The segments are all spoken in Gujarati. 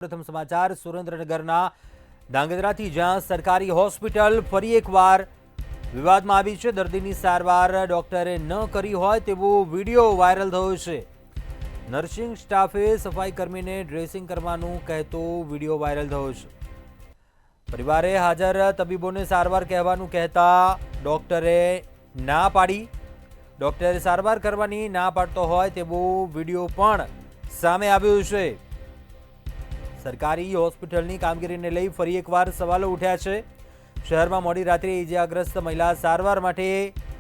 પ્રથમ સમાચાર સુરેન્દ્રનગરના ધાંગધ્રાથી જ્યાં સરકારી હોસ્પિટલ ફરી એકવાર વિવાદમાં આવી છે। દર્દીની સારવાર ડોક્ટરે ન કરી હોય તેવો વિડીયો વાયરલ થયો છે। નર્સિંગ સ્ટાફે સફાઈ કર્મીને ડ્રેસિંગ કરવાનું કહેતો વિડીયો વાયરલ થયો છે। પરિવારે હાજર તબીબોને સારવાર કહેવાનું કહેતા ડોક્ટરે ના પાડી। ડોક્ટરે સારવાર કરવાની ના પાડતો હોય તેવો વિડીયો પણ સામે આવ્યો છે। સરકારી હોસ્પિટલની કામગીરીને લઈ ફરી એકવાર સવાલો ઉઠ્યા છે। શહેરમાં મોડી રાત્રે ઇજાગ્રસ્ત મહિલા સારવાર માટે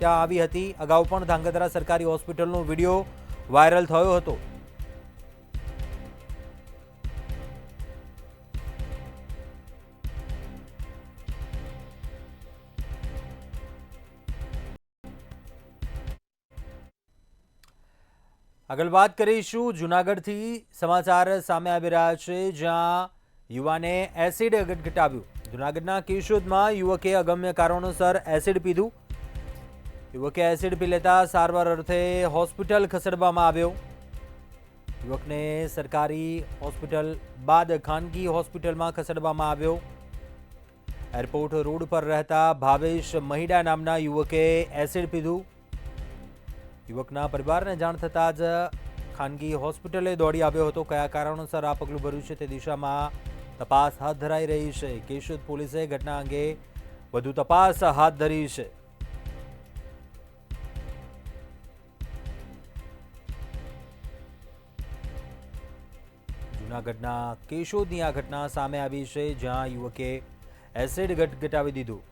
ત્યાં આવી હતી। અગાઉ પણ ધાંગધ્રા સરકારી હોસ્પિટલનો વિડીયો વાયરલ થયો હતો। આગળ વાત કરીશું જૂનાગઢથી સમાચાર સામે આવી રહ્યા છે જ્યાં યુવાને એસિડ ગટગટાવ્યું। જૂનાગઢના કેશોદમાં યુવકે અગમ્ય કારણોસર એસિડ પીધું। યુવકે એસિડ પી લેતા સારવાર અર્થે હોસ્પિટલ ખસેડવામાં આવ્યો। યુવકને સરકારી હોસ્પિટલ બાદ ખાનગી હોસ્પિટલમાં ખસેડવામાં આવ્યો। એરપોર્ટ રોડ પર રહેતા ભાવેશ મહિડા નામના યુવકે એસિડ પીધું। યુવકના પરિવારને જાણ થતાં જ ખાનગી હોસ્પિટલે દોડી આવ્યો હતો। કયા કારણોસર આ પગલું ભર્યું છે તે દિશામાં તપાસ હાથ ધરાઈ રહી છે। કેશોદ પોલીસે ઘટના અંગે વધુ તપાસ હાથ ધરી છે। જૂનાગઢના કેશોદની આ ઘટના સામે આવી છે જ્યાં યુવકે એસિડ ગટગટાવી દીધું।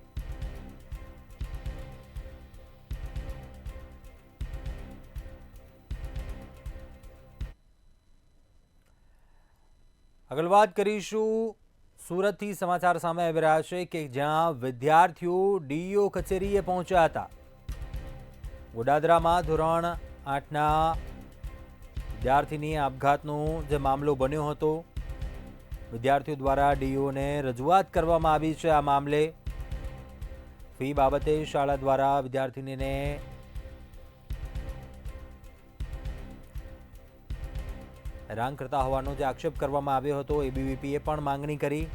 આગળ વાત કરીશું સુરતથી સમાચાર સામે આવી રહ્યા છે કે જ્યાં વિદ્યાર્થીઓ ડીઈઓ કચેરીએ પહોંચ્યા હતા। વડોદરામાં ધોરણ 8ના વિદ્યાર્થીની આપઘાતનો જે મામલો બન્યો હતો, વિદ્યાર્થીઓ દ્વારા ડીઈઓને રજૂઆત કરવામાં આવી છે। આ મામલે ફી બાબતે શાળા દ્વારા વિદ્યાર્થીનીને હેરાન કરતા હોવાનો જે આક્ષેપ કરવામાં આવ્યો હતો, એબીવીપીએ પણ માંગણી કરી।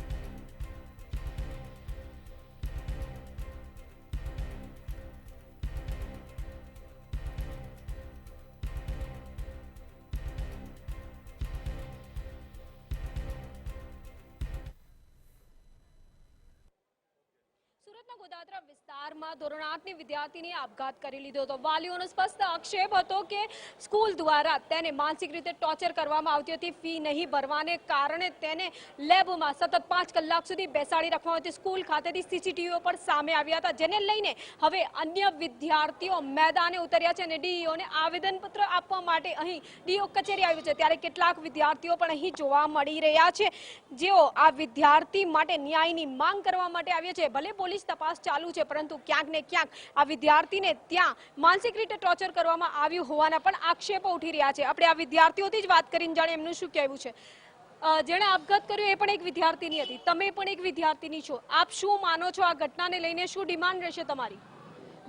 સુરતના ગોદાદરા વિસ્તારમાં ધોરણ 8ની વિદ્યાર્થીની આપઘાત કરી લીધો હતો। વાલીઓનો સ્પષ્ટ આક્ષેપ હતો કે સ્કૂલ દ્વારા તેને માનસિક રીતે ટોર્ચર કરવામાં આવતી હતી। ફી નહીં ભરવાને કારણે તેને લેબમાં સતત 5 કલાક સુધી બેસાડી રાખવામાં આવતી। સ્કૂલ ખાતેથી સીસીટીવીઓ પણ સામે આવ્યા હતા, જેને લઈને હવે અન્ય વિદ્યાર્થીઓ મેદાને ઉતર્યા છે અને ડીઈઓને આવેદનપત્ર આપવા માટે અહીં ડીઈઓ કચેરી આવ્યું છે। ત્યારે કેટલાક વિદ્યાર્થીઓ પણ અહીં જોવા મળી રહ્યા છે, જેઓ આ વિદ્યાર્થી માટે ન્યાયની માંગ કરવા માટે આવ્યા છે। ભલે પોલીસ તપાસ ચાલુ છે, પરંતુ ક્યાંક ને ક્યાંક આ વિદ્યાર્થીને ત્યાં માનસિક રીતે ટોર્ચર કરવામાં આવ્યું હોવાના પણ આક્ષેપો ઉઠી રહ્યા છે। આપણે આ વિદ્યાર્થીઓથી જ વાત કરીને જાણે એમનું શું કહેવું છે। જેણે આપઘાત કર્યો એ પણ એક વિદ્યાર્થીની હતી, તમે પણ એક વિદ્યાર્થીની છો। આપ શું માનો છો આ ઘટનાને લઈને? શું ડિમાન્ડ રહેશે તમારી?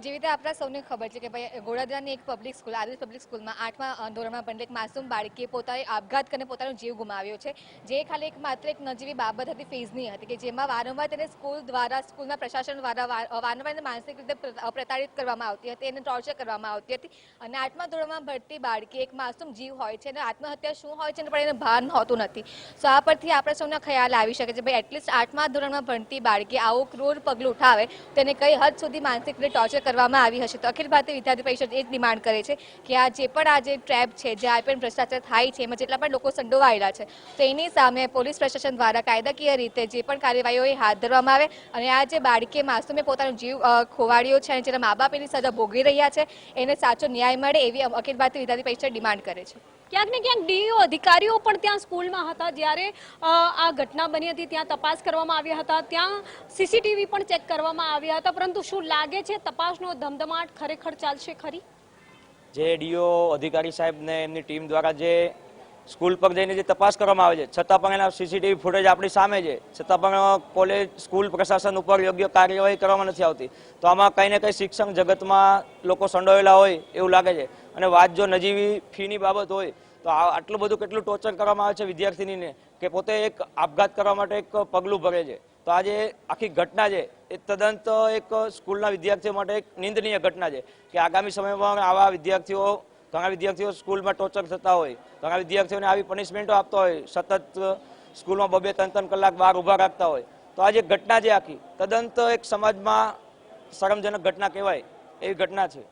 જેવી રીતે આપણા સૌને ખબર છે કે ભાઈ ગોડાદરાની એક પબ્લિક સ્કૂલ, આદર્શ પબ્લિક સ્કૂલમાં 8મા ધોરણમાં ભણતી એક માસૂમ બાળકીએ પોતાએ આપઘાત કરીને પોતાનો જીવ ગુમાવ્યો છે। જે ખાલી માત્ર એક નજીવી બાબત હતી, ફીઝની હતી, કે જેમાં વારંવાર તેને સ્કૂલ દ્વારા, સ્કૂલના પ્રશાસન દ્વારા વારંવાર માનસિક રીતે પ્રતાડિત કરવામાં આવતી હતી, એને ટોર્ચર કરવામાં આવતી હતી। અને 8મા ધોરણમાં ભણતી બાળકી એક માસૂમ જીવ હોય છે અને આત્મહત્યા શું હોય છે પણ એને ભાન હોતું નથી। સો આ પરથી આપણે સૌનો ખ્યાલ આવી શકે છે ભાઈ એટલીસ્ટ 8મા ધોરણમાં ભણતી બાળકી આવું ક્રૂર પગલું ઉઠાવે તેને કઈ હદ સુધી માનસિક રીતે ટોર્ચર કરવામાં આવી હશે। તો અખિલ ભારતીય વિદ્યાર્થી પરિષદ એ જ ડિમાન્ડ કરે છે કે આ જે ટ્રેપ છે, જે આ પણ ભ્રષ્ટાચાર થાય છે, એમાં જેટલા પણ લોકો સંડોવાયેલા છે, તો એની સામે પોલીસ પ્રશાસન દ્વારા કાયદાકીય રીતે જે પણ કાર્યવાહીઓ એ હાથ ધરવામાં આવે અને આ જે બાળકીએ માસૂમે પોતાનો જીવ ખોવાડ્યો છે અને જેના મા બાપ એની સજા ભોગવી રહ્યા છે, એને સાચો ન્યાય મળે એવી અખિલ ભારતીય વિદ્યાર્થી પરિષદ ડિમાન્ડ કરે છે। ક્યાંક ને ક્યાંક ડીઈઓ અધિકારીઓ પણ ત્યાં સ્કૂલમાં હતા જ્યારે આ ઘટના બની હતી, ત્યાં તપાસ કરવામાં આવ્યા હતા, ત્યાં સીસીટીવી પણ ચેક કરવામાં આવ્યા હતા, પરંતુ શું લાગે છે તપાસનો ધમધમાટ ખરેખર ચાલશે ખરી? જે ડીઓ અધિકારી સાહેબ ને એમની ટીમ દ્વારા જે સ્કૂલ પર જઈને જે તપાસ કરવામાં આવે છે, છતાં પણ એના સીસીટીવી ફૂટેજ આપણી સામે છે, છતાં પણ કોલેજ સ્કૂલ પ્રશાસન ઉપર યોગ્ય કાર્યવાહી કરવામાં નથી આવતી। તો આમાં કંઈ ને કંઈ શિક્ષણ જગતમાં લોકો સંડોવાયેલા હોય એવું લાગે છે। અને વાત જો નજીવી ફીની બાબત હોય તો આટલું બધું કેટલું ટોર્ચર કરવામાં આવે છે વિદ્યાર્થીનીને કે પોતે એક આપઘાત કરવા માટે એક પગલું ભરે છે. તો આજે આખી ઘટના છે એ તદ્દન એક સ્કૂલના વિદ્યાર્થીઓ માટે એક નિંદનીય ઘટના છે કે આગામી સમયમાં આવા ઘણા વિદ્યાર્થીઓ સ્કૂલમાં ટોર્ચર થતા હોય, ઘણા વિદ્યાર્થીઓને આવી પનિશમેન્ટો આપતા હોય, સતત સ્કૂલમાં 2-3 કલાક બહાર ઊભા રાખતા હોય. તો આ જે ઘટના છે આખી તદ્દન એક સમાજમાં શરમજનક ઘટના કહેવાય એવી ઘટના છે.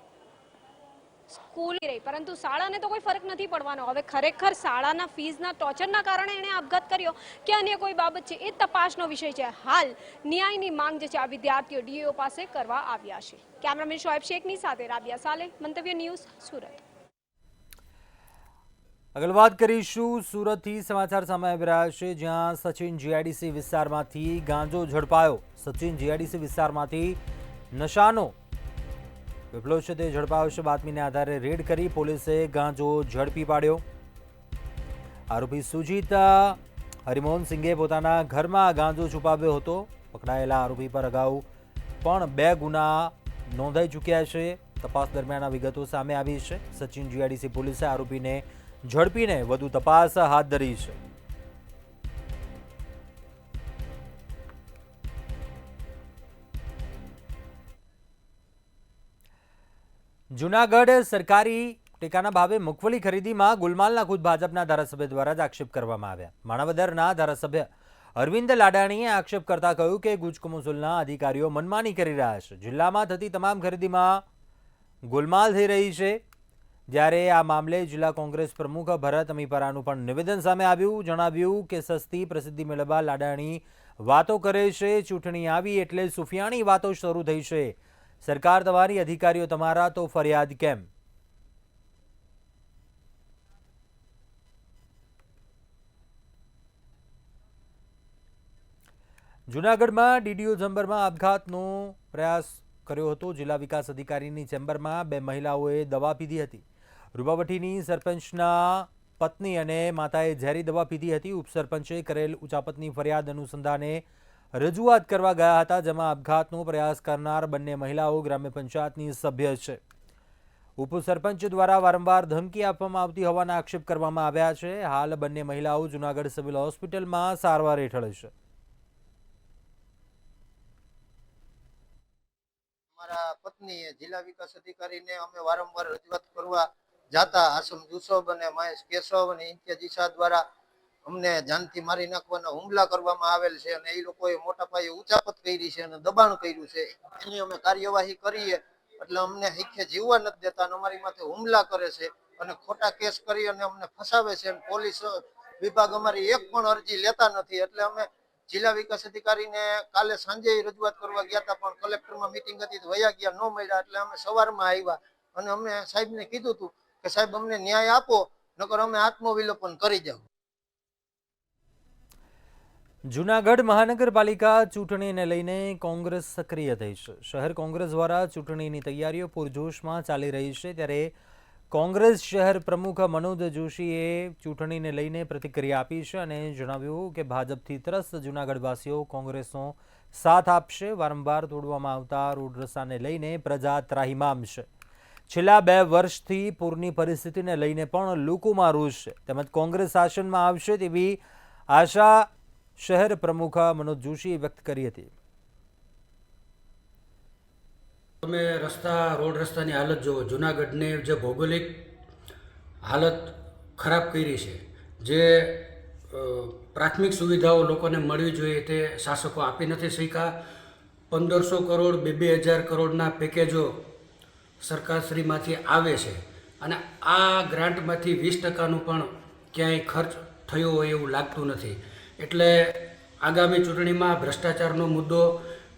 સ્કૂલ રહી પરંતુ શાળાને તો કોઈ ફરક નથી પડવાનો. હવે ખરેખર શાળાના ફીઝના ટોર્ચરના કારણે એણે આપઘાત કર્યો કે અન્ય કોઈ બાબત છે એ તપાસનો વિષય છે. હાલ ન્યાયની માંગ જે છે આ વિદ્યાર્થીઓ ડીઓ પાસે કરવા આવ્યા છે. કેમેરામેન શોએબ શેખની સાથે રાબિયા સાલે, મંતવ્ય ન્યૂઝ, સુરત. આગળ વાત કરીશું સુરતથી સમાચાર સામે આવી રહ્યા છે, જ્યાં સચિન જીઆઈડીસી વિસ્તારમાંથી ગાંજો ઝડપાયો. સચિન જીઆઈડીસી વિસ્તારમાંથી નશાનો વિપ્લવ છે તે ઝડપાયો છે. બાતમીને આધારે રેડ કરી પોલીસે ગાંજો ઝડપી પાડ્યો. આરોપી સુજીત હરિમોહન સિંઘે પોતાના ઘરમાં ગાંજો છુપાવ્યો હતો. પકડાયેલા આરોપી પર અગાઉ પણ 2 ગુના નોંધાઈ ચૂક્યા છે. તપાસ દરમિયાન આ વિગતો સામે આવી છે. સચિન જીઆઈડીસી પોલીસે આરોપીને ઝડપીને વધુ તપાસ હાથ ધરી છે. જૂનાગઢ સરકારી ટેકાના ભાવે મગફળી ખરીદીમાં ગુલમાલના ખુદ ભાજપના ધારાસભ્ય દ્વારા જ આક્ષેપ કરવામાં આવ્યા. માણાવદરના ધારાસભ્ય અરવિંદ લાડાણીએ આક્ષેપ કરતા કહ્યું કે ગુજકોમસોલના અધિકારીઓ મનમાની કરી રહ્યા છે. જિલ્લામાં થતી તમામ ખરીદીમાં ગુલમાલ થઈ રહી છે. જ્યારે આ મામલે જિલ્લા કોંગ્રેસ પ્રમુખ ભરત અમીપરાનું પણ નિવેદન સામે આવ્યું. જણાવ્યું કે સસ્તી પ્રસિદ્ધિ મેળવવા લાડાણી વાતો કરે છે. ચૂંટણી આવી એટલે સુફિયાણી વાતો શરૂ થઈ છે. સરકાર તમારી, અધિકારીઓ તમારા, તો ફરિયાદ કેમ? જૂનાગઢમાં ડીડીઓ ચેમ્બરમાં આપઘાતનો પ્રયાસ કર્યો હતો. જિલ્લા વિકાસ અધિકારીની ચેમ્બરમાં 2 મહિલાઓએ દવા પીધી હતી. રૂપાવટીની સરપંચના પત્ની અને માતાએ ઝેરી દવા પીધી હતી. ઉપસરપંચે કરેલ ઉચાપતની ફરિયાદ અનુસંધાને રજૂઆત કરવા ગયા હતા, જેમાં આપઘાતનો પ્રયાસ કરનાર બંને મહિલાઓ ગ્રામ્ય પંચાયતની સભ્ય છે. ઉપસરપંચ દ્વારા વારંવાર ધમકી આપવામાં આવતી હોવાના આક્ષેપ કરવામાં આવ્યા છે. હાલ બંને મહિલાઓ જૂનાગઢ સિવિલ હોસ્પિટલમાં સારવાર હેઠળ છે. અમારા પત્નીએ જિલ્લા વિકાસ અધિકારીને અમે વારંવાર રજૂઆત કરવા જાતા આસમ જુસોબ અને મહેશ કેશવ અને ઇમ્તિયાઝ ઈશા દ્વારા અમને જાનથી મારી નાખવાના હુમલા કરવામાં આવેલ છે અને એ લોકોએ મોટા પાયે ઉચાપત કરી છે અને દબાણ કર્યું છે. એની અમે કાર્યવાહી કરીએ એટલે અમને હિખે જીવવા નથી દેતા અને અમારી માથે હુમલા કરે છે અને ખોટા કેસ કરી અને અમને ફસાવે છે. પોલીસ વિભાગ અમારી એક પણ અરજી લેતા નથી. એટલે અમે જિલ્લા વિકાસ અધિકારીને કાલે સાંજે રજૂઆત કરવા ગયા હતા, પણ કલેક્ટરમાં મિટિંગ હતી તો વયા ગયા, ન મળ્યા. એટલે અમે સવારમાં આવ્યા અને અમે સાહેબને કીધું હતું કે સાહેબ અમને ન્યાય આપો, નકર અમે આત્મવિલોપન કરી જાવ. જૂનાગઢ મહાનગરપાલિકા ચૂંટણીને લઈને કોંગ્રેસ સક્રિય થઈ છે. શહેર કોંગ્રેસ દ્વારા ચૂંટણીની તૈયારીઓ પૂરજોશમાં ચાલી રહી છે. ત્યારે કોંગ્રેસ શહેર પ્રમુખ મનોજ જોશીએ ચૂંટણીને લઈને પ્રતિક્રિયા આપી છે અને જણાવ્યું કે ભાજપથી ત્રસ્ત જૂનાગઢવાસીઓ કોંગ્રેસનો સાથ આપશે. વારંવાર તોડવામાં આવતા રોડ રસ્તાને લઈને પ્રજા ત્રાહિમામ છે. છેલ્લા 2 વર્ષથી પૂરની પરિસ્થિતિને લઈને પણ લોકોમાં રોષ છે, તેમજ કોંગ્રેસ શાસનમાં આવશે તેવી આશા શહેર પ્રમુખ મનોજ જોશીએ વ્યક્ત કરી હતી. તમે રોડ રસ્તાની હાલત જુઓ. જૂનાગઢની જે ભૌગોલિક હાલત ખરાબ કરી છે, જે પ્રાથમિક સુવિધાઓ લોકોને મળવી જોઈએ તે શાસકો આપી નથી શક્યા. 1500 કરોડ 2,000 કરોડના પેકેજો સરકારશ્રીમાંથી આવે છે અને આ ગ્રાન્ટમાંથી 20%નું પણ ક્યાંય ખર્ચ થયો હોય એવું લાગતું નથી. એટલે આગામી ચૂંટણીમાં ભ્રષ્ટાચારનો મુદ્દો,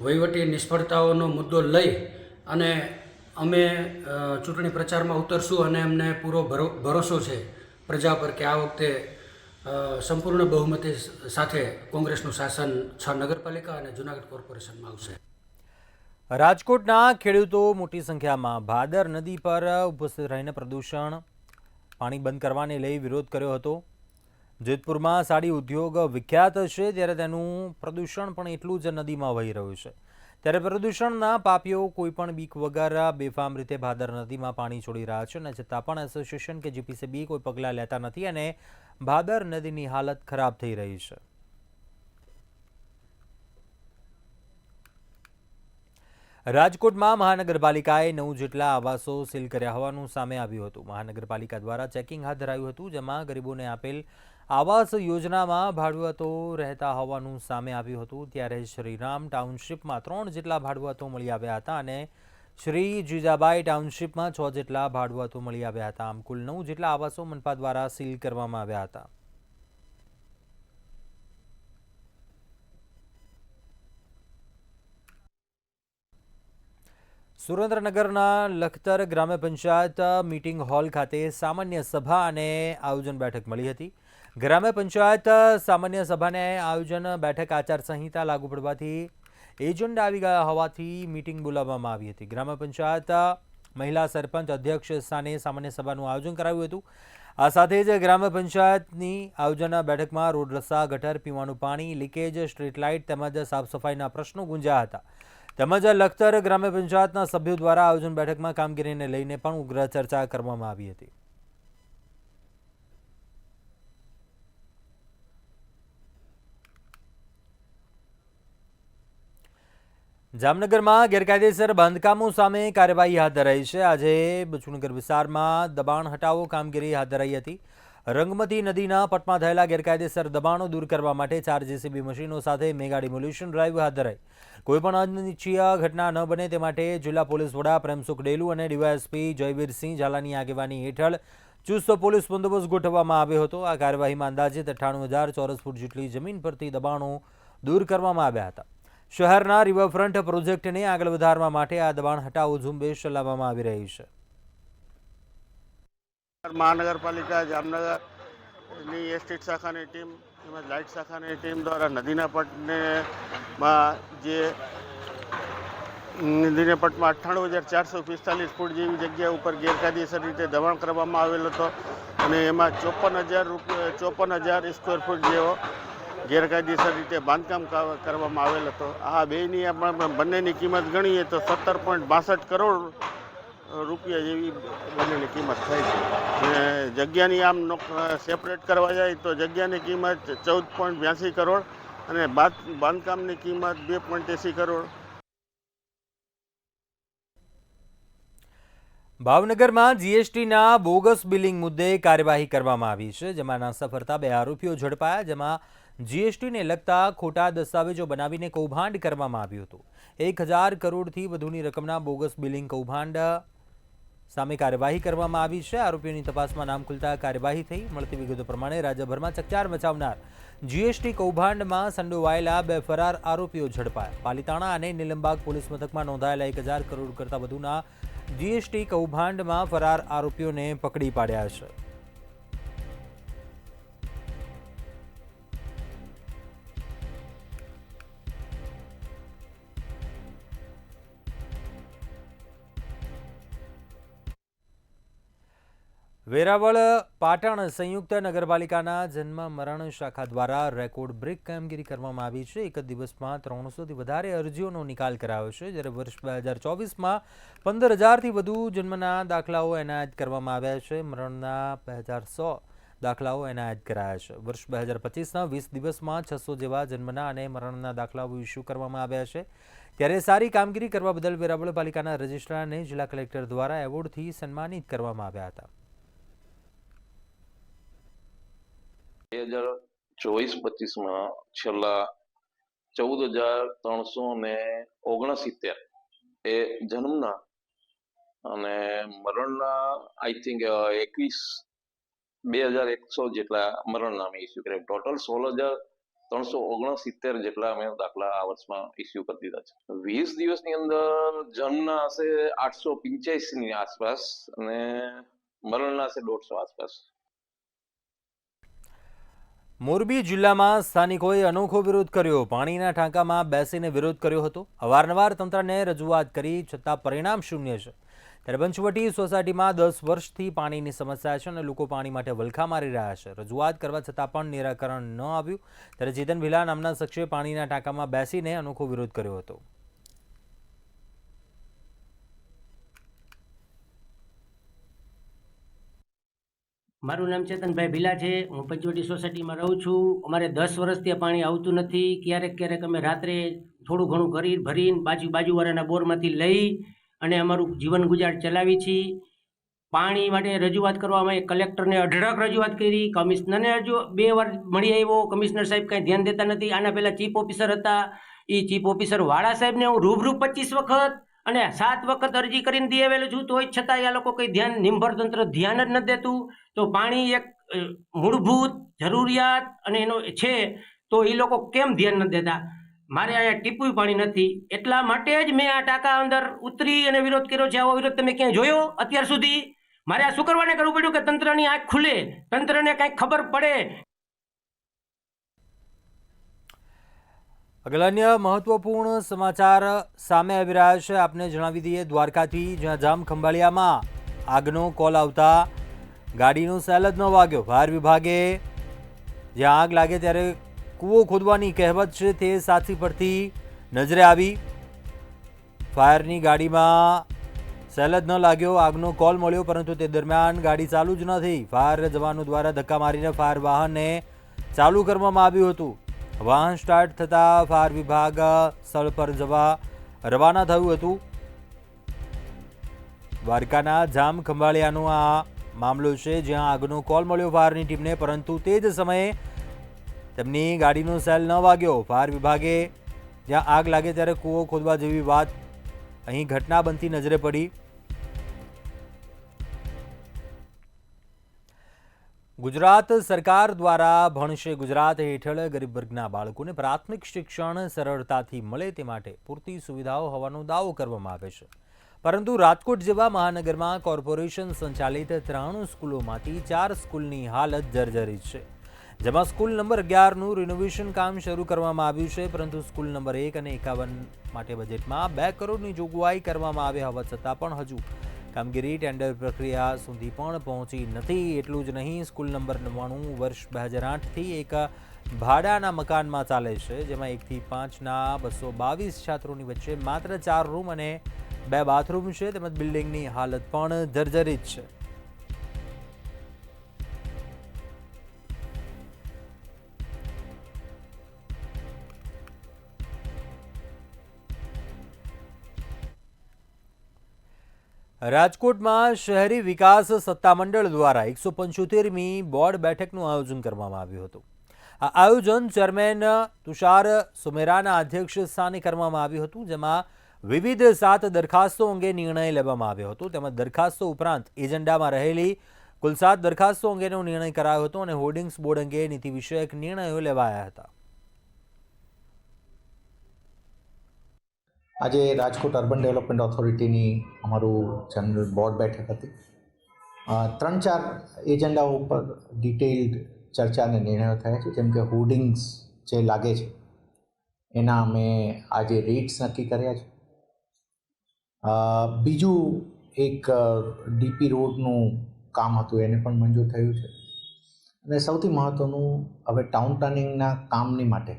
વહીવટી નિષ્ફળતાઓનો મુદ્દો લઈ અને અમે ચૂંટણી પ્રચારમાં ઉતરશું અને અમને પૂરો ભરોસો છે પ્રજા પર કે આ વખતે સંપૂર્ણ બહુમતી સાથે કોંગ્રેસનું શાસન 6 નગરપાલિકા અને જૂનાગઢ કોર્પોરેશનમાં આવશે. રાજકોટના ખેડૂતો મોટી સંખ્યામાં ભાદર નદી પર ઉપસ્થિત રહીને પ્રદૂષણ પાણી બંધ કરવાને લઈ વિરોધ કર્યો હતો. જેતપુરમાં સાડી ઉદ્યોગ વિખ્યાત છે, ત્યારે તેનું પ્રદૂષણ પણ એટલું જ નદીમાં વહી રહ્યું છે. ત્યારે પ્રદૂષણના પાપીઓ કોઈપણ બીક વગર બેફામ રીતે ભાદર નદીમાં પાણી છોડી રહ્યા છે અને છતાં પણ એસોસિએશન કે જીપીસીબી કોઈ પગલાં લેતા નથી અને ભાદર નદીની હાલત ખરાબ થઈ રહી છે. રાજકોટમાં મહાનગરપાલિકાએ 9 જેટલા આવાસો સીલ કર્યા હોવાનું સામે આવ્યું હતું. મહાનગરપાલિકા દ્વારા ચેકિંગ હાથ ધરાયું હતું, જેમાં ગરીબોને આપેલ આવાસ યોજનામાં ભાડુઆતો રહેતા હોવાનું સામે આવ્યું હતું. ત્યારે શ્રીરામ ટાઉનશીપમાં 3 જેટલા ભાડુઆતો મળી આવ્યા હતા અને શ્રી જીજાબાઈ ટાઉનશીપમાં 6 જેટલા ભાડુઆતો મળી આવ્યા હતા. આમ કુલ 9 જેટલા આવાસો મનપા દ્વારા સીલ કરવામાં આવ્યા હતા. સુરેન્દ્રનગરના લખતર ગ્રામ્ય પંચાયત મીટિંગ હોલ ખાતે સામાન્ય સભા અને આયોજન બેઠક મળી હતી. ગ્રામ્ય પંચાયત સામાન્ય સભાને આયોજન બેઠક આચારસંહિતા લાગુ પડવાથી એજન્ટ આવી ગયા હોવાથી મીટિંગ બોલાવવામાં આવી હતી. ગ્રામ્ય પંચાયત મહિલા સરપંચ અધ્યક્ષ સ્થાને સામાન્ય સભાનું આયોજન કરાયું હતું. આ સાથે જ ગ્રામ્ય પંચાયતની આયોજન બેઠકમાં રોડ રસ્તા, ગટર, પીવાનું પાણી, લીકેજ, સ્ટ્રીટ લાઇટ તેમજ સાફ સફાઈના પ્રશ્નો ગુંજ્યા હતા. તેમજ લખતર ગ્રામ્ય પંચાયતના સભ્યો દ્વારા આયોજન બેઠકમાં કામગીરીને લઈને પણ ઉગ્ર ચર્ચા કરવામાં આવી હતી. જામનગરમાં ગેરકાયદેસર બાંધકામો સામે કાર્યવાહી હાથ ધરાઈ છે. આજે બચુનગર વિસ્તારમાં દબાણ હટાવો કામગીરી હાથ ધરાઈ હતી. રંગમતી નદીના પટમાં થયેલા ગેરકાયદેસર દબાણો દૂર કરવા માટે 4 જેસીબી મશીનો સાથે મેગા ડિમોલ્યુશન ડ્રાઈવ હાથ ધરાઈ. કોઈપણ અનિચ્છનીય ઘટના ન બને તે માટે જિલ્લા પોલીસ વડા પ્રેમસુખ ડેલુ અને ડીવાયએસપી જયવીરસિંહ ઝાલાની આગેવાની હેઠળ ચુસ્ત પોલીસ બંદોબસ્ત ગોઠવવામાં આવ્યો હતો. આ કાર્યવાહીમાં અંદાજિત 98,000 ચોરસ ફૂટ જેટલી જમીન પરથી દબાણો દૂર કરવામાં આવ્યા હતા. શહેરના રિવરફ્રન્ટ પ્રોજેક્ટને આગળ વધારવા માટે આ દબાણ હટાવો ઝુંબેશ ચલાવવામાં આવી રહી છે. મહાનગરપાલિકા જામનગરની એસ્ટેટ શાખાની ટીમ તેમજ લાઇટ શાખાની ટીમ દ્વારા નદીના પટને માં જે નદીના પટમાં 98,445 ફૂટ જેવી જગ્યા ઉપર ગેરકાયદેસર રીતે દબાણ કરવામાં આવેલ હતો અને એમાં 54,000 સ્ક્વેર ફૂટ જેવો ગેરકાયદેસર રીતે બાંધકામ કરવામાં આવેલ હતો. આ બેની આપણે બંનેની કિંમત ગણીએ તો 17.62 કરોડ રૂપિયા જેવી બંનેની કિંમત થાય છે. અને જગ્યાની આમ સેપરેટ કરવા જાય તો જગ્યાની કિંમત 14.82 કરોડ અને બાંધકામની કિંમત 2.80 કરોડ. ભાવનગરમાં જીએસટીના બોગસ બિલિંગ મુદ્દે કાર્યવાહી કરવામાં આવી છે, જેમાં નાસ્તા ફરતા 2 આરોપીઓ ઝડપાયા, જેમાં જીએસટીને લગતા ખોટા દસ્તાવેજો બનાવીને કૌભાંડ કરવામાં આવ્યું હતું. 1,000 કરોડથી વધુની રકમના બોગસ બિલિંગ કૌભાંડ સામે કાર્યવાહી કરવામાં આવી છે. આરોપીઓની તપાસમાં નામ ખુલતા કાર્યવાહી થઈ. મળતી વિગતો પ્રમાણે રાજ્યભરમાં ચકચાર મચાવનાર જીએસટી કૌભાંડમાં સંડોવાયેલા 2 ફરાર આરોપીઓ ઝડપાયા. પાલિતાણા અને નીલમબાગ પોલીસ મથકમાં નોંધાયેલા 1,000 કરોડ કરતાં વધુના જીએસટી કૌભાંડમાં ફરાર આરોપીઓને પકડી પાડ્યા છે. વેરાવળ પાટણ સંયુક્ત નગરપાલિકાના જન્મ મરણ શાખા દ્વારા રેકોર્ડ બ્રેક કામગીરી કરવામાં આવી છે. એક જ દિવસમાં 300થી વધારે અરજીઓનો નિકાલ કરાયો છે, જ્યારે વર્ષ 2024માં 15,000થી વધુ જન્મના દાખલાઓ એનાયત કરવામાં આવ્યા છે. મરણના 2,100 દાખલાઓ એનાયત કરાયા છે. વર્ષ 2025ના 20 દિવસમાં 600 જેવા જન્મના અને મરણના દાખલાઓ ઇસ્યુ કરવામાં આવ્યા છે. ત્યારે સારી કામગીરી કરવા બદલ વેરાવળ પાલિકાના રજિસ્ટ્રારને જિલ્લા કલેક્ટર દ્વારા એવોર્ડથી સન્માનિત કરવામાં આવ્યા હતા. 2024-25માં છેલ્લા 14,369 એ જન્મના અને મરણના આઈ થિંક 2,100 જેટલા મરણના અમે ઇસ્યુ કર્યા. ટોટલ 16,369 જેટલા અમે દાખલા આ વર્ષમાં ઇસ્યુ કરી દીધા છે. 20 દિવસની અંદર જન્મના હશે 885 ની આસપાસ અને મરણના હશે 150 આસપાસ. મોરબી જિલ્લામાં સ્થાનિકોએ અનોખો વિરોધ કર્યો. પાણીના ટાંકામાં બેસીને વિરોધ કર્યો હતો. અવારનવાર તંત્રને રજૂઆત કરી છતાં પરિણામ શૂન્ય છે. ત્યારે પંચવટી સોસાયટીમાં 10 વર્ષથી પાણીની સમસ્યા છે અને લોકો પાણી માટે વલખા મારી રહ્યા છે. રજૂઆત કરવા છતાં પણ નિરાકરણ ન આવ્યું. ત્યારે ચેતન ભીલા નામના શખ્સે પાણીના ટાંકામાં બેસીને અનોખો વિરોધ કર્યો હતો. મારું નામ ચેતનભાઈ ભીલા છે. હું પંચવટી સોસાયટીમાં રહું છું. અમારે 10 વર્ષથી આ પાણી આવતું નથી. ક્યારેક અમે રાત્રે થોડું ઘણું ભરીને બાજુવાળાના બોરમાંથી લઈ અને અમારું જીવન ગુજાર ચલાવી છીએ. પાણી માટે રજૂઆત કરવામાં કલેક્ટરને અઢળક રજૂઆત કરી, કમિશનરને 2 વાર મળી આવ્યો. કમિશનર સાહેબ કાંઈ ધ્યાન દેતા નથી. આના પહેલાં ચીફ ઓફિસર હતા, એ ચીફ ઓફિસર વાળા સાહેબને હું રૂબરૂ 25 વખત અને 7 વખત અરજી કરીને દઈ આવેલો છું, તોય છતાં આ લોકો કંઈ ધ્યાન, નિંભર તંત્ર ધ્યાન જ નથી દેતું. તો પાણી એક મૂળભૂત જરૂરિયાત અને એનો છે, તો એ લોકો કેમ ધ્યાન નથી દેતા? મારે અહીંયા ટીપું પાણી નથી, એટલા માટે જ મેં આ ટાંકા અંદર ઉતરી અને વિરોધ કર્યો છે. આવો વિરોધ તમે ક્યાંય જોયો અત્યાર સુધી? મારે આ શું કરવાને કરવું પડ્યું કે તંત્રની આંખ ખુલે, તંત્રને કાંઈક ખબર પડે. આગળ અન્ય મહત્વપૂર્ણ સમાચાર સામે આવી રહ્યા છે. આપને જણાવી દઈએ દ્વારકાથી, જ્યાં જામ ખંભાળિયામાં આગનો કોલ આવતા ગાડીનો સેલ જ ન વાગ્યો. ફાયર વિભાગે જ્યાં આગ લાગે ત્યારે કૂવો ખોદવાની કહેવત છે તે સાચી પડતી નજરે આવી. ફાયરની ગાડીમાં સેલ જ ન લાગ્યો, આગનો કોલ મળ્યો, પરંતુ તે દરમિયાન ગાડી ચાલુ જ ન થઈ. ફાયર જવાનો દ્વારા ધક્કા મારીને ફાયર વાહનને ચાલુ કરવામાં આવ્યું હતું. વાહન સ્ટાર્ટ થતાં ફાયર વિભાગ સ્થળ પર જવા રવાના થયું હતું. દ્વારકાના જામ ખંભાળિયાનો આ મામલો છે, જ્યાં આગનો કોલ મળ્યો ફાયરની ટીમને, પરંતુ તે જ સમયે તેમની ગાડીનો સેલ ન વાગ્યો. ફાયર વિભાગે જ્યાં આગ લાગે ત્યારે કૂવો ખોદવા જેવી વાત અહીં ઘટના બનતી નજરે પડી. ગુજરાત સરકાર દ્વારા ભણશે ગુજરાત હેઠળ ગરીબ વર્ગના બાળકોને પ્રાથમિક શિક્ષણ સરળતાથી મળે તે માટે પૂરતી સુવિધાઓ હોવાનો દાવો કરવામાં આવે છે, પરંતુ રાજકોટ જેવા મહાનગરમાં કોર્પોરેશન સંચાલિત 3 સ્કૂલોમાંથી 4 સ્કૂલની હાલત જર્જરિત છે, જેમાં સ્કૂલ નંબર 11નું રિનોવેશન કામ શરૂ કરવામાં આવ્યું છે, પરંતુ સ્કૂલ નંબર 1 અને 51 માટે બજેટમાં 2 કરોડની જોગવાઈ કરવામાં આવી હોવા છતાં પણ હજુ કામગીરી ટેન્ડર પ્રક્રિયા સુધી પણ પહોંચી નથી. એટલું જ નહીં, સ્કૂલ નંબર 99 વર્ષ 2008થી એક ભાડાના મકાનમાં ચાલે છે, જેમાં 1 થી 5ના 222 છાત્રોની વચ્ચે માત્ર 4 રૂમ અને 2 બાથરૂમ છે, તેમજ બિલ્ડિંગની હાલત પણ જર્જરિત છે. રાજકોટમાં શહેરી વિકાસ સત્તામંડળ દ્વારા 175મી બોર્ડ બેઠકનું આયોજન કરવામાં આવ્યું હતું. આ આયોજન ચેરમેન તુષાર સુમેરાના અધ્યક્ષ સ્થાને કરવામાં આવ્યું હતું, જેમાં વિવિધ 7 દરખાસ્તો અંગે નિર્ણય લેવામાં આવ્યો હતો. તેમજ દરખાસ્તો ઉપરાંત એજન્ડામાં રહેલી કુલ 7 દરખાસ્તો અંગેનો નિર્ણય કરાયો હતો અને હોર્ડિંગ્સ બોર્ડ અંગે નીતિ વિષયક નિર્ણયો લેવાયા હતા. આજે રાજકોટ અર્બન ડેવલપમેન્ટ ઓથોરિટીની અમારું જનરલ બોર્ડ બેઠક હતી. 3-4 એજન્ડાઓ ઉપર ડિટેઇલ્ડ ચર્ચા અને નિર્ણયો થયા છે, જેમ કે હોર્ડિંગ્સ જે લાગે છે એના અમે આજે રેટ્સ નક્કી કર્યા છે. બીજું એક ડીપી રોડનું કામ હતું, એને પણ મંજૂર થયું છે. અને સૌથી મહત્ત્વનું, હવે ટાઉન પ્લાનિંગના કામની માટે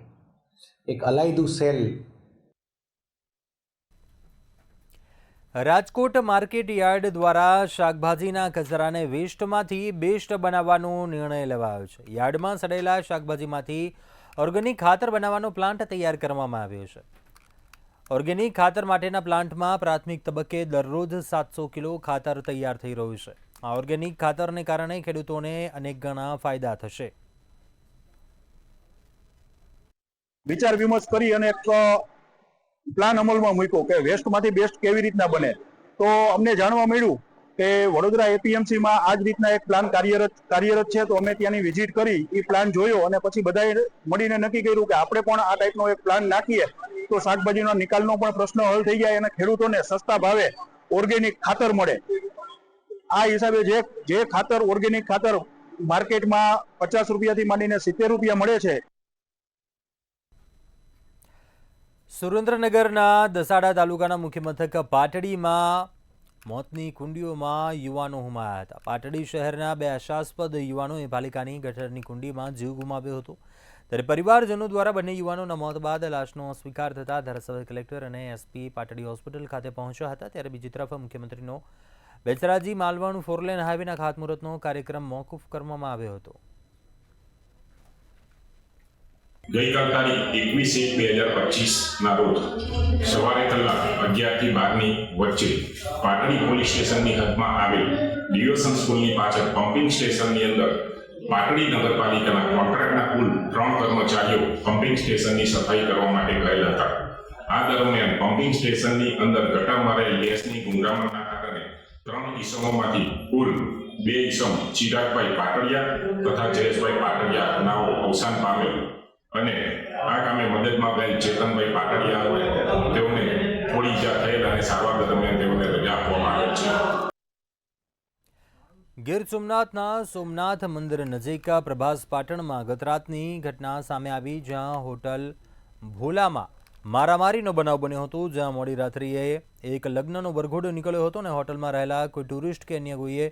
એક અલાયદું સેલ. રાજકોટ માર્કેટ યાર્ડ દ્વારા શાકભાજીના કચરાને વેસ્ટમાંથી બેસ્ટ બનાવવાનો નિર્ણય લેવાયો છે. યાર્ડમાં સડેલા શાકભાજીમાંથી ઓર્ગેનિક ખાતર બનાવવાનો પ્લાન્ટ તૈયાર કરવામાં આવ્યો છે. ઓર્ગેનિક ખાતર માટેના પ્લાન્ટમાં પ્રાથમિક તબક્કે દરરોજ 700 કિલો ખાતર તૈયાર થઈ રહ્યું છે. આ ઓર્ગેનિક ખાતરને કારણે ખેડૂતોને અનેક ગણા ફાયદા થશે. વિચાર વિમર્શ કરી અને એક પ્લાન અમલમાં મૂક્યો કે વેસ્ટમાંથી બેસ્ટ કેવી રીતના બને. તો અમને જાણવા મળ્યું કે વડોદરા એપીએમસીમાં આ જ રીતના એક પ્લાન કાર્યરત છે. તો અમે ત્યાંની વિઝિટ કરી, એ પ્લાન જોયો અને પછી બધાએ મળીને નક્કી કર્યું કે આપણે પણ આ ટાઈપનો એક પ્લાન નાખીએ તો શાકભાજીનો નિકાલનો પણ પ્રશ્ન હલ થઈ જાય અને ખેડૂતોને સસ્તા ભાવે ઓર્ગેનિક ખાતર મળે. આ હિસાબે જે ખાતર ઓર્ગેનિક ખાતર માર્કેટમાં 50 રૂપિયાથી માંડીને 70 રૂપિયા મળે છે. સુરેન્દ્રનગરના દસાડા તાલુકાના મુખ્ય મથક પાટડીમાં મોતની કુંડીઓમાં યુવાનો હુમાયા હતા. પાટડી શહેરના 2 આશાસ્પદ યુવાનોએ પાલિકાની ગટરની કુંડીમાં જીવ ગુમાવ્યો હતો. ત્યારે પરિવારજનો દ્વારા બંને યુવાનોના મોત બાદ લાશનો સ્વીકાર થતા ધારાસભ્ય, કલેક્ટર અને એસપી પાટડી હોસ્પિટલ ખાતે પહોંચ્યા હતા. ત્યારે બીજી તરફ મુખ્યમંત્રીનો બેચરાજી માલવણ ફોરલેન હાઈવેના ખાતમુહૂર્તનો કાર્યક્રમ મોકૂફ કરવામાં આવ્યો હતો. ગઈકાલ તારીખ 21/1/2025 ના રોજ સવારે કલાક 11 થી 12ની વચ્ચે પાટડી પોલીસ સ્ટેશનની હદમાં આવેલ ડિવોશન સ્કૂલની પાછળ પમ્પિંગ સ્ટેશનની અંદર પાટડી નગરપાલિકાના કોન્ટ્રાક્ટના કુલ 3 કર્મચારીઓ પમ્પિંગ સ્ટેશનની સફાઈ કરવા માટે ગયેલા હતા. આ દરમિયાન પમ્પિંગ સ્ટેશનની અંદર ગટરમાં રહેલ ગેસની ગુંગરામણના કારણે 3 ઈસમોમાંથી કુલ 2 ઈસમ ચિરાગભાઈ પાટડિયા તથા જયેશભાઈ પાટડિયા નાઓ અવસાન પામેલ અને આ કામે મદદમાં ગયેલ ચેતનભાઈ પાટડિયા તેઓને થોડી ઈજા થયેલ અને સારવાર દરમિયાન તેઓને રજા આપવામાં આવેલ છે. ગીર સોમનાથના સોમનાથ મંદિર નજીક પ્રભાસ પાટણમાં ગત રાતની ઘટના સામે આવી, જ્યાં હોટલ ભોલામાં મારામારીનો બનાવ બન્યો હતો, જ્યાં મોડી રાત્રિએ એક લગ્નનો વરઘોડો નીકળ્યો હતો અને હોટલમાં રહેલા કોઈ ટુરિસ્ટ કે અન્ય કોઈએ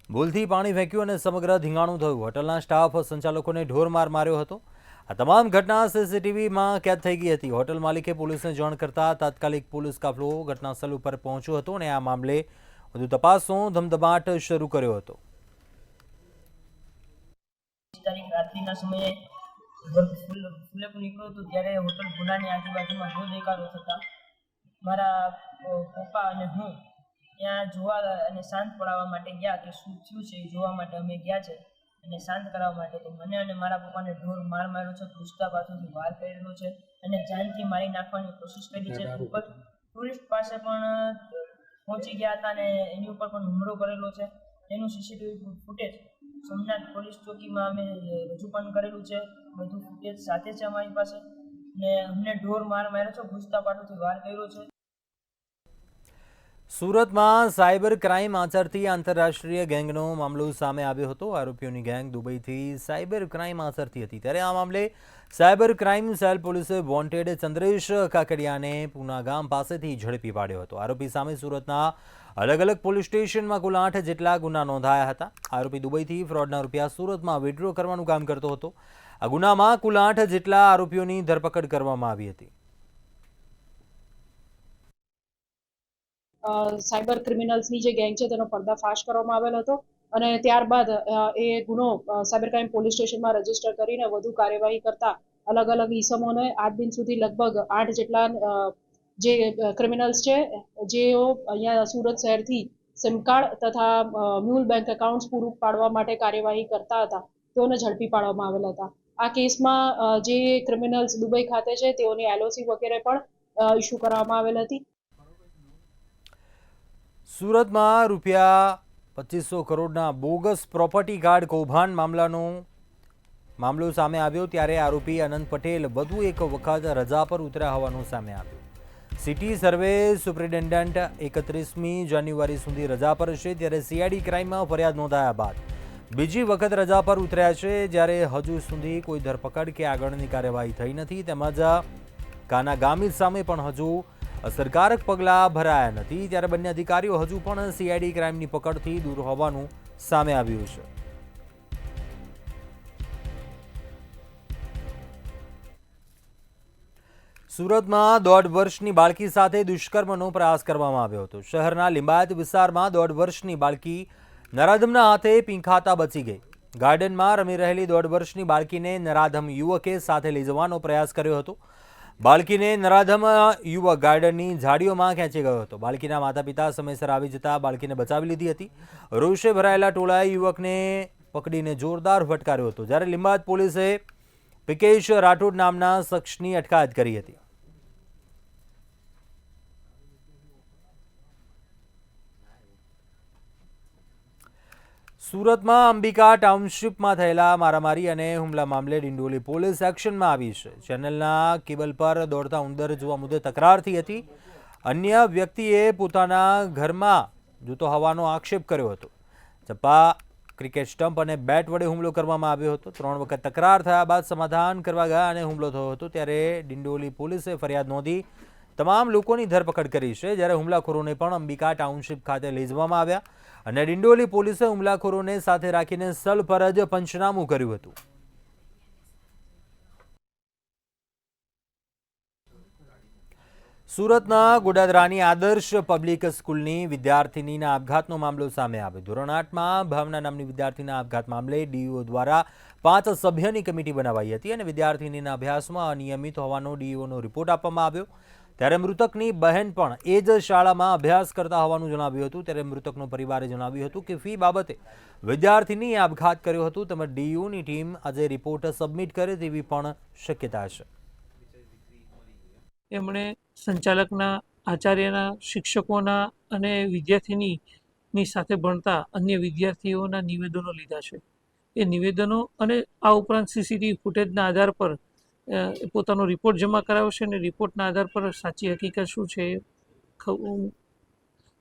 ભૂલથી પાણી ફેંક્યું અને સમગ્ર ધીંગાણું થયું. હોટલના સ્ટાફ સંચાલકોને ઢોરમાર માર્યો હતો. આ તમામ ઘટના સીસીટીવીમાં કેદ થઈ ગઈ હતી. હોટલ માલિકે પોલીસને જાણ કરતા તાત્કાલિક પોલીસ કાફલો ઘટનાસ્થળ ઉપર પહોંચ્યો હતો અને આ મામલે વધુ તપાસનો ધમધમાટ શરૂ કર્યો હતો. રાત્રિના સમયે ફૂલેપુર નીકળ્યો હતો ત્યારે હોટલ ભોલાની આજુબાજુમાં બહુ દેખાડો થતા મારા પપ્પા અને હું ત્યાં જોવા અને શાંત પડાવવા માટે ગયા કે શું થયું છે એ જોવા માટે અમે ગયા છે અને શાંત કરાવવા માટે. તો મને અને મારા પપ્પાને ઢોર માર માર્યો છે, પૂછતા પાછળથી વાર કરેલો છે અને જાનથી મારી નાખવાની કોશિશ કરી છે. ઉપર ટુરિસ્ટ પાસે પણ પહોંચી ગયા હતા અને એની ઉપર પણ હુમલો કરેલો છે. એનું સીસીટીવી ફૂટેજ સોમનાથ પોલીસ ચોકીમાં અમે રજૂ પણ કરેલું છે. બધું ફૂટેજ સાથે છે અમારી પાસે ને અમને ઢોર માર માર્યો છે, પૂછતા પાછળથી વાર કર્યો છે. સુરતમાં સાયબર ક્રાઇમ આચરતી આંતરરાષ્ટ્રીય ગેંગનો મામલો સામે આવ્યો હતો. આરોપીઓની ગેંગ દુબઈથી સાયબર ક્રાઇમ આચરતી હતી, ત્યારે આ મામલે સાયબર ક્રાઇમ સેલ પોલીસે વોન્ટેડ ચંદ્રેશ કાકડિયાને પૂના ગામ પાસેથી ઝડપી પાડ્યો હતો. આરોપી સામે સુરતના અલગ અલગ પોલીસ સ્ટેશનમાં કુલ 8 જેટલા ગુના નોંધાયા હતા. આરોપી દુબઈથી ફ્રોડના રૂપિયા સુરતમાં વિડ્રો કરવાનું કામ કરતો હતો. આ ગુનામાં કુલ 8 જેટલા આરોપીઓની ધરપકડ કરવામાં આવી હતી. સાયબર ક્રિમિનલ્સની જે ગેંગ છે તેનો પર્દાફાશ કરવામાં આવેલ હતો અને ત્યારબાદ એ ગુનો સાયબર ક્રાઇમ પોલીસ સ્ટેશનમાં રજીસ્ટર કરીને વધુ કાર્યવાહી કરતા અલગ અલગ ઈસમોને આજ દિન સુધી લગભગ 8 જેટલા જે ક્રિમિનલ્સ છે જેઓ અહીંયા સુરત શહેરથી સિમ કાર્ડ તથા મ્યુલ બેંક એકાઉન્ટ્સ પૂરું પાડવા માટે કાર્યવાહી કરતા હતા તેઓને ઝડપી પાડવામાં આવેલા હતા. આ કેસમાં જે ક્રિમિનલ્સ દુબઈ ખાતે છે તેઓની LOC વગેરે પણ ઇસ્યુ કરવામાં આવેલ હતી. સુરતમાં રૂપિયા 2500 કરોડના બોગસ પ્રોપર્ટી કાર્ડ કૌભાંડ મામલો સામે આવ્યો, ત્યારે આરોપી અનંત પટેલ વધુ એક વખત રજા પર ઉતર્યા હોવાનું સામે આવ્યું. સિટી સર્વે સુપ્રિન્ટેન્ડન્ટ 31મી જાન્યુઆરી સુધી રજા પર છે, ત્યારે CID ક્રાઇમમાં ફરિયાદ નોંધાયા બાદ બીજી વખત રજા પર ઉતર્યા છે, જ્યારે હજુ સુધી કોઈ ધરપકડ કે આગળની કાર્યવાહી થઈ નથી. તેમજ કાના ગામિત સામે પણ હજુ અસરકારક પગલાં ભરાયા નથી, ત્યારે બંને અધિકારીઓ હજુ પણ CID ક્રાઇમની પકડથી દૂર હોવાનું સામે આવ્યું છે. સુરતમાં 1.5 વર્ષની બાળકી સાથે દુષ્કર્મનો પ્રયાસ કરવામાં આવ્યો હતો. શહેરના લિંબાયત વિસ્તારમાં 1.5 વર્ષની બાળકી નરાધમના હાથે પીંખાતા બચી ગઈ. ગાર્ડનમાં રમી રહેલી 1.5 વર્ષની બાળકીને નરાધમ યુવકે સાથે લઈ જવાનો પ્રયાસ કર્યો હતો. બાળકીને નરાધમ યુવક ગાર્ડનની ઝાડીઓમાં ખેંચી ગયો હતો. બાળકીના માતા પિતા સમયસર આવી જતા બાળકીને બચાવી લીધી હતી. રોષે ભરાયેલા ટોળાએ યુવકને પકડીને જોરદાર ફટકાર્યો હતો, જ્યારે લિંબાયત પોલીસે પિકેશ રાઠોડ નામના શખ્સની અટકાયત કરી હતી. સુરતમાં અંબિકા ટાઉનશીપમાં થયેલા મારામારી અને હુમલા મામલે ડિંડોલી પોલીસ એક્શનમાં આવી છે. ચેનલના કેબલ પર દોડતા ઉંદર જોવા મુદ્દે તકરાર થઈ હતી. અન્ય વ્યક્તિએ પોતાના ઘરમાં જોતો હોવાનો આક્ષેપ કર્યો હતો. ચપ્પા, ક્રિકેટ સ્ટમ્પ અને બેટ વડે હુમલો કરવામાં આવ્યો હતો. 3 વખત તકરાર થયા બાદ સમાધાન કરવા ગયા અને હુમલો થયો હતો, ત્યારે ડિંડોલી પોલીસે ફરિયાદ નોંધી તમામ લોકોની ધરપકડ કરી છે, જ્યારે હુમલાખોરોને પણ અંબિકા ટાઉનશીપ ખાતે લઈ જવામાં આવ્યા અને ડિંડોલી પોલીસે હુમલાખોરોને સાથે રાખીને સ્થળ પર જ પંચનામું કર્યું હતું. સુરતના ગોડાદરાની આદર્શ પબ્લિક સ્કૂલની વિદ્યાર્થિનીના આપઘાતનો મામલો સામે આવ્યો. ધોરણ 8માં ભાવના નામની વિદ્યાર્થીના આપઘાત મામલે ડીઈઓ દ્વારા 5 સભ્યની કમિટી બનાવાઈ હતી અને વિદ્યાર્થિનીના અભ્યાસમાં અનિયમિત હોવાનો ડીઈઓનો રિપોર્ટ આપવામાં આવ્યો. ત્યારે મૃતકની બહેન પણ એ જ શાળામાં અભ્યાસ કરતા હોવાનું જણાવ્યું હતું. ત્યારે મૃતકનો પરિવારે જણાવ્યું હતું કે ફી બાબતે વિદ્યાર્થિનીએ આપઘાત કર્યો હતો તેમજ ડીઈઓની ટીમ આજે રિપોર્ટ સબમિટ કરે તેવી પણ શક્યતા છે. એમણે સંચાલકના, આચાર્યના, શિક્ષકોના અને વિદ્યાર્થીની સાથે ભણતા અન્ય વિદ્યાર્થીઓના નિવેદનો લીધા છે. એ નિવેદનો અને આ ઉપરાંત સીસીટીવી ફૂટેજના આધાર પર પોતાનો રિપોર્ટ જમા કરાવ્યો છે અને રિપોર્ટના આધાર પર સાચી હકીકત શું છે એ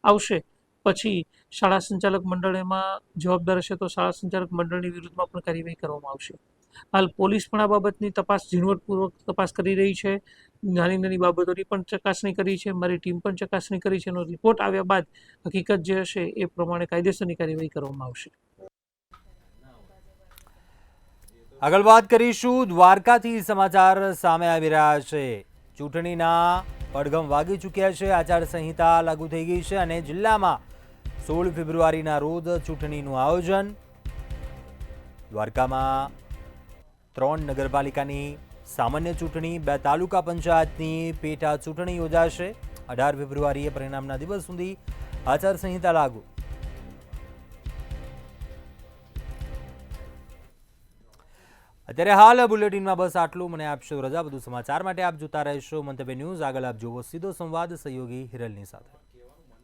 આવશે. પછી શાળા સંચાલક મંડળ એમાં જવાબદાર હશે તો શાળા સંચાલક મંડળની વિરુદ્ધમાં પણ કાર્યવાહી કરવામાં આવશે. હાલ પોલીસ પણ આ બાબતની તપાસ ઝીણવટપૂર્વક તપાસ કરી રહી છે. નાની નાની બાબતોની પણ ચકાસણી કરી છે. મારી ટીમ પણ ચકાસણી કરી છે. એનો રિપોર્ટ આવ્યા બાદ હકીકત જે હશે એ પ્રમાણે કાયદેસરની કાર્યવાહી કરવામાં આવશે. આગળ વાત કરીશું. દ્વારકાથી સમાચાર સામે આવી રહ્યા છે. ચૂંટણીના પડઘમ વાગી ચૂક્યા છે. આચારસંહિતા લાગુ થઈ ગઈ છે અને જિલ્લામાં 16 ફેબ્રુઆરીના રોજ ચૂંટણીનું આયોજન. દ્વારકામાં 3 નગરપાલિકાની સામાન્ય ચૂંટણી, 2 તાલુકા પંચાયતની પેટા ચૂંટણી યોજાશે. 18 ફેબ્રુઆરીએ પરિણામના દિવસ સુધી આચારસંહિતા લાગુ. અત્યારે હાલ બુલેટિનમાં બસ આટલું. મને આપશો રજા. વધુ સમાચાર માટે આપ જોતા રહેશો મંતવ્ય ન્યૂઝ. આગળ આપ જોવો સીધો સંવાદ સહયોગી હિરલની સાથે.